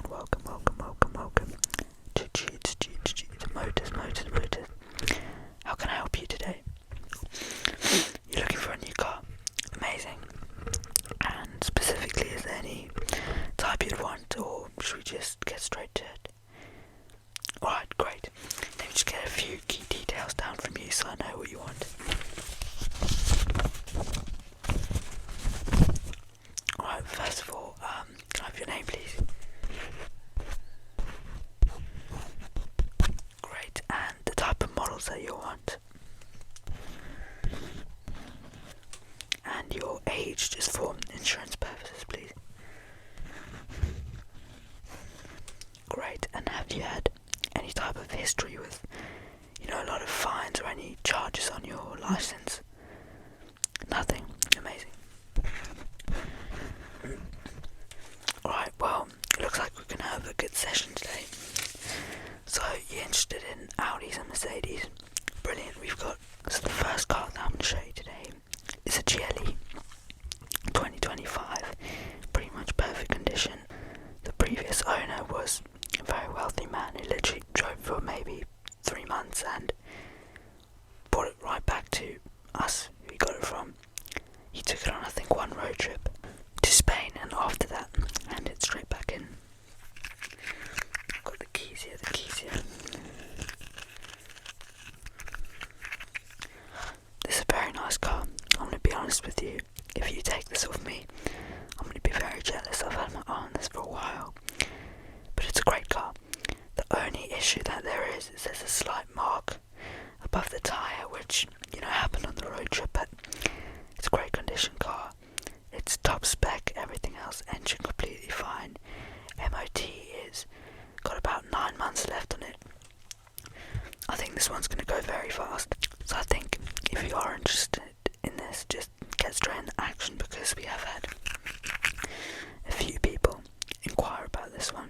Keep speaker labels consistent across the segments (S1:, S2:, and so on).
S1: and welcome to Motors. How can I help you today? You're looking for a new car? Amazing. And specifically, is there any type you'd want, or should we just get straight to it? Alright, great. Let me just get a few key details down from you so I know what you want. Alright, first of all, can I have your name, please? Great, and the type of models that you want. And your age, just for insurance purposes, please. Great, and have you had any type of history with, a lot of fines or any charges on your license? Nothing? Amazing. Alright, well, it looks like we're going to have a good session today. So, you're interested in Audis and Mercedes? Brilliant, so the first car that I'm going to show you today is a GLE 2025, pretty much perfect condition. The previous owner was a very wealthy man who literally drove for maybe 3 months and brought it right back to us, who he got it from. He took it on, I think, one road trip to Spain, and after that, handed it straight back in. I've got the keys here. This is a very nice car. I'm going to be honest with you. If you take this off me, I'm going to be very jealous. I've had my eye on this for a while. But it's a great car. The only issue that there is there's a slight mark above the tyre, which, happened on the road trip, but it's a great condition car. It's top spec, everything else, engine completely fine. MOT is got about 9 months left on it. I think this one's going to go very fast. So I think if you are interested in this, just get straight into action, because we have had a few people inquire about this one.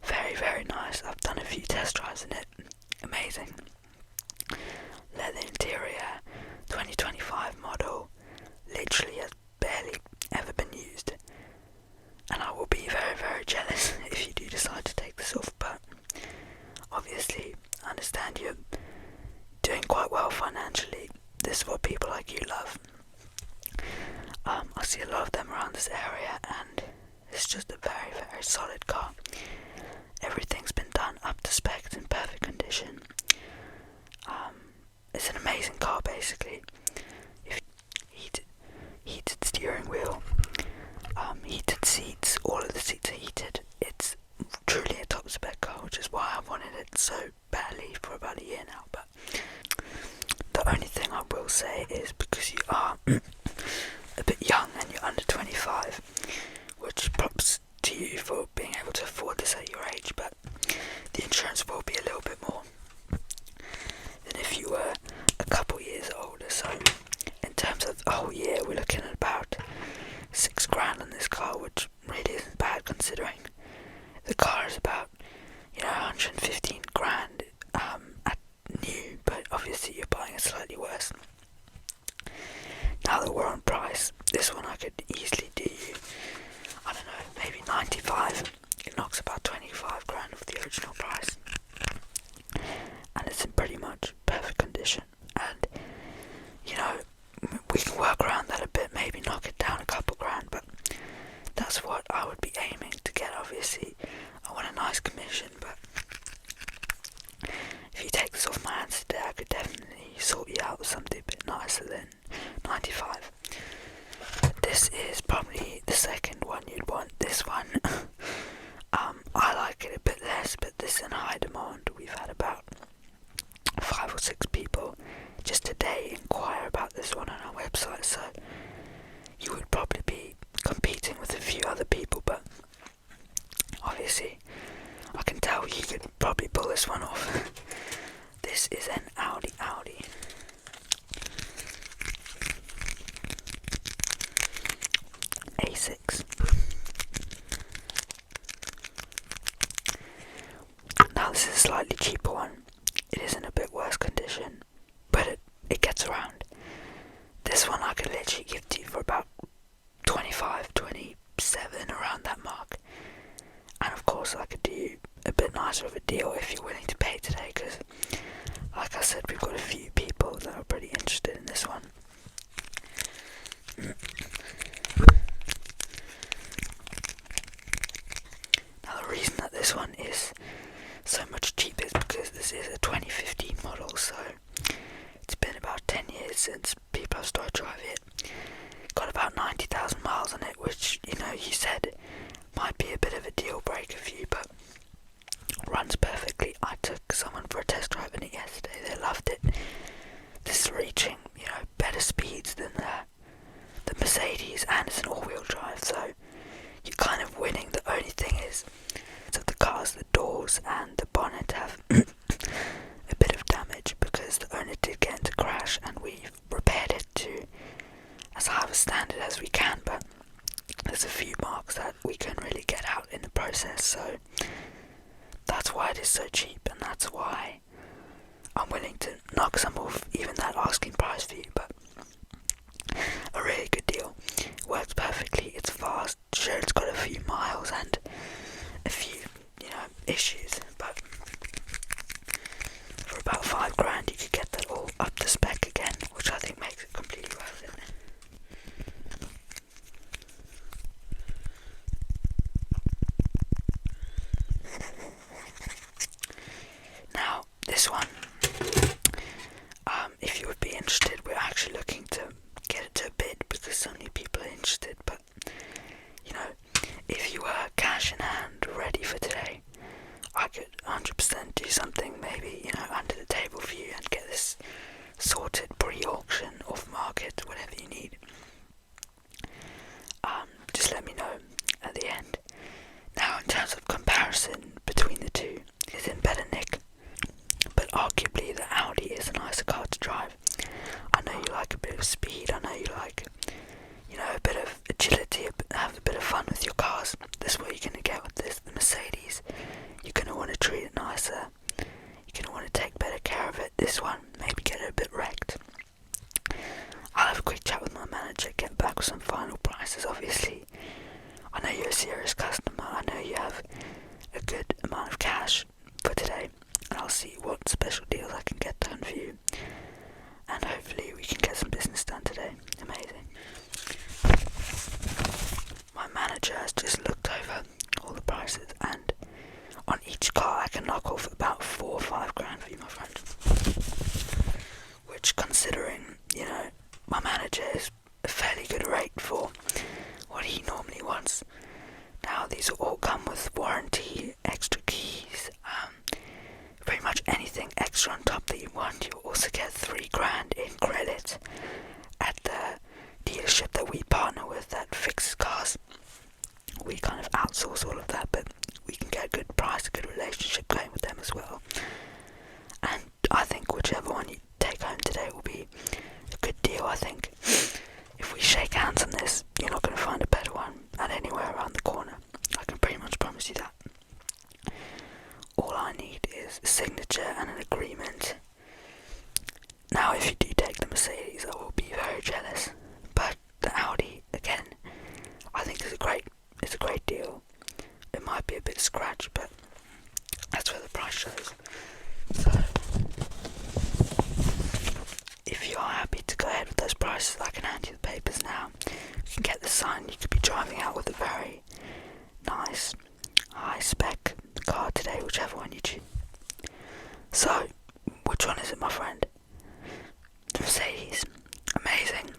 S1: Very, very nice. I've done a few test drives in it. Amazing. Leather interior, 2025 model. Literally has barely ever been used. And I will be very, very jealous if you do decide to take this off. But obviously, I understand you're doing quite well financially. This is what people like you love. I see a lot of them around this area, and it's just a very, very solid car. Everything's been done up to spec, it's in perfect condition. It's an amazing car, basically. Heated steering wheel, heated seats, all of the seats are heated. It's truly a top spec car, which is why I've wanted it so badly for about a year now. But the only thing I will say is, because you are a bit young and you're under 25, which props to you for being able to afford this at your age, but the insurance will be a little bit more than if you were a couple years older. So in terms of the whole year, we're looking at about £6,000 on this car, which really isn't bad considering the car is about 115 grand at new, but obviously you're buying it slightly worse. Now that we're on price, this one I could easily do you, I don't know, maybe 95. It knocks about 25 grand off the original price, and it's in pretty much perfect condition. And we can work around that a bit, maybe knock it down a couple grand, but that's what I would be aiming to get. Obviously I want a nice commission, but if you take this off my hands today, I could definitely sort you out with something a bit nicer than 95. This is probably the second one you'd want. This one, I like it a bit less, but this is in high demand. We've had about 5 or 6 people just today inquire about this one on our website, so you would probably be competing with a few other people, but obviously I can tell you could probably pull this one off. This is an Audi A6. Now this is a slightly cheaper one. It is in a bit worse condition, but it gets around. This one I could literally give to you for about 25. this one is so much cheaper is because this is a 2015 model, so it's been about 10 years since people have started driving it. Got about 90,000 miles on it, which, you know, you said might be a bit of a deal breaker for you, but runs perfectly. I took someone for a test drive in it yesterday. They loved it. This is reaching, you know, better speeds than the Mercedes, and it's an all-wheel drive, so you're kind of winning. The only thing is that the cars, the doors and the bonnet have a bit of damage because the owner did get into a crash, and we've repaired it to as high of a standard as we can, but there's a few marks that we couldn't really get out in the process, so that's why it is so cheap, and that's why I'm willing to knock some off even that asking price for you. But a really good deal. Works perfectly, it's fast, sure it's got a few miles and a few, you know, issues, but for about £5,000 you could get that all up to spec again, which I think makes it completely worth it. Now, this one, if you would be interested, we're actually looking to get it to a bid because so many people are interested, but, you know, if you were cash in hand ready for today, I could 100% do something maybe, you know, under the table for you and get this sorted pre-auction, off-market, whatever you need. Just let me know at the end. Now, in terms of comparison between the two, it's in better nick, but arguably the Audi is a nicer car to drive. I know you like a bit of speed, I know you like, you know, a bit of agility, have a bit of fun with your cars. This is what you're going to get with this. The Mercedes, you're going to want to treat it nicer, you're going to want to take better care of it. This one, maybe get it a bit wrecked. I'll have a quick chat with my manager, get back with some final prices. Obviously, I know you're a serious customer, I know you have a good amount of cash for today, and I'll see what special deals I can get done for you, and hopefully we can get some business done today. Amazing. My manager has just looked over all the prices, and on each car I can knock off about £4 or £5,000 for you, my friend, which, considering, you know, my manager is a fairly good rate for what he normally wants. Now, these will all come with warranty, extra keys, pretty much anything extra on top that you want. You'll also get £3,000 in credit at the dealership that we partner with that fixes cars. We kind of outsource all of that, but we can get a good price, a good relationship going with them as well. And I think whichever one you take home today will be a good deal. I think if we shake hands on this, you're not going to find a better one at anywhere around the corner. I can pretty much promise you that. All I need is a signature and an agreement. Now, if you do take the Mercedes, I will be very jealous, but the Audi, again, I think it's a great deal. It might be a bit scratch, but that's where the price shows. So, if you are happy to go ahead with those prices, I can hand you the papers now. You can get the sign. You could be driving out with a very nice, high-spec car today, whichever one you choose. So, which one is it, my friend? The Mercedes. Amazing.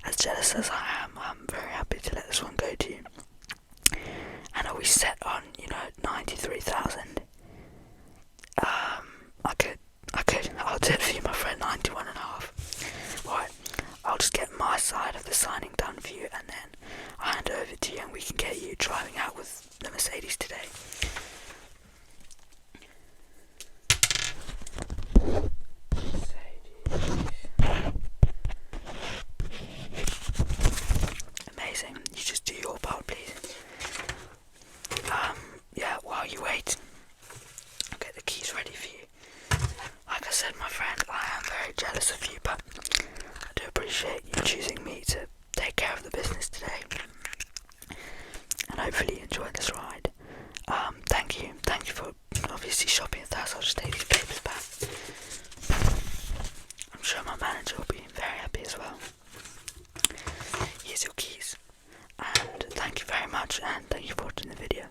S1: As jealous as I am, I'm very happy to let this one go to you. And are we set on, 93,000? I'll do it for you, my friend, 91.5. Right, I'll just get my side of the signing done for you, and then I'll hand it over to you, and we can get you driving out with the Mercedes today. Amazing. You just do your part, please. While you wait, I'll get the keys ready for you. Like I said, my friend, I am very jealous of you, but I do appreciate you choosing me to take care of the business today. And hopefully you enjoyed this ride. Thank you for obviously shopping with us. I'll just take these papers back. I'm sure my manager will be very happy as well. Here's your keys. And thank you very much, and thank you for watching the video.